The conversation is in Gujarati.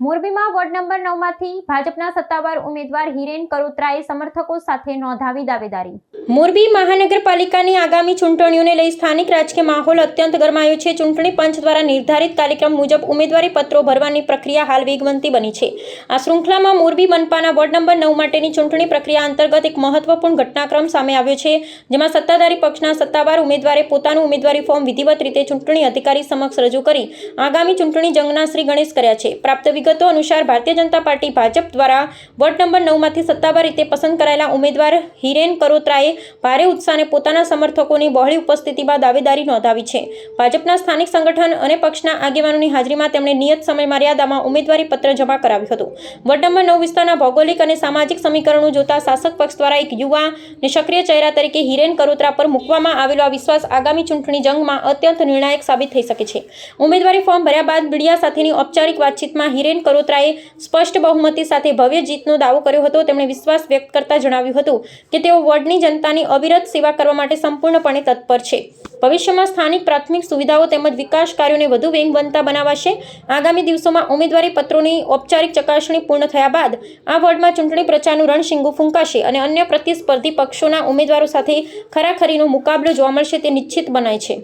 મોરબીમાં વોર્ડ નંબર 9 માંથી ભાજપના સત્તાવાર ઉમેદવાર હિરેન કરોત્રાએ સમર્થકો સાથે નોંધાવી દાવેદારી। મોરબી મહાનગરપાલિકાની આગામી ચૂંટણીઓને લઈ સ્થાનિક રાજકીય માહોલ અત્યંત ગરમાયો છે। ચૂંટણી પંચ દ્વારા નિર્ધારિત કાર્યક્રમ મુજબ ઉમેદવારી પત્રો ભરવાની પ્રક્રિયા હાલ વેગવંતી બની છે। આ શૃંખલામાં મોરબી મનપાના વોર્ડ નંબર 9 માટેની ચૂંટણી પ્રક્રિયા અંતર્ગત એક મહત્વપૂર્ણ ઘટનાક્રમ સામે આવ્યો છે, જેમાં સત્તાધારી પક્ષના સત્તાવાર ઉમેદવારે પોતાનું ઉમેદવારી ફોર્મ વિધિવત રીતે ચૂંટણી અધિકારી સમક્ષ રજૂ કરી આગામી ચૂંટણી જંગના શ્રી ગણેશ કર્યા છે। પ્રાપ્ત વિગતો અનુસાર ભારતીય જનતા પાર્ટી ભાજપ દ્વારા વોર્ડ નંબર 9 માંથી સત્તાવાર રીતે પસંદ કરાયેલા ઉમેદવાર હિરેન કરોત્રાએ ભારે ઉત્સાહને પોતાના સમર્થકોની બહોળી ઉપસ્થિતિમાં દાવેદારી નોંધાવી છે। ભાજપના સ્થાનિક સંગઠન અને પક્ષના આગેવાનોની હાજરીમાં તેમણે નિયત સમય મર્યાદામાં ઉમેદવારી પત્ર જમા કરાવ્યું હતું। વોર્ડ નંબર 9 વિસ્તારના ભૌગોલિક અને સામાજિક સમીકરણો જોતા શાસક પક્ષ દ્વારા એક યુવા અને સક્રિય ચહેરા તરીકે હિરેન કરોત્રા પર મૂકવામાં આવેલો આ વિશ્વાસ આગામી ચૂંટણી જંગમાં અત્યંત નિર્ણાયક સાબિત થઈ શકે છે। ઉમેદવારી ફોર્મ ભર્યા બાદ મીડિયા સાથેની ઔપચારિક વાતચીતમાં હિરેન કરોત્રાએ સ્પષ્ટ બહુમતી સાથે ભવ્ય જીતનો દાવો કર્યો હતો। તેમણે વિશ્વાસ વ્યક્ત કરતા જણાવ્યું હતું કે તેઓ વોર્ડની જનતાની અવિરત સેવા કરવા માટે સંપૂર્ણપણે તત્પર છે। ભવિષ્યમાં સ્થાનિક પ્રાથમિક સુવિધાઓ તેમજ વિકાસ કાર્યોને વધુ વેગવંતા બનાવાશે। આગામી દિવસોમાં ઉમેદવારી પત્રોની ઔપચારિક ચકાસણી પૂર્ણ થયા બાદ આ વોર્ડમાં ચૂંટણી પ્રચારનું રણશીંગું ફૂંકાશે અને અન્ય પ્રતિસ્પર્ધી પક્ષોના ઉમેદવારો સાથે ખરાખરીનો મુકાબલો જોવા મળશે તે નિશ્ચિત બનાય છે।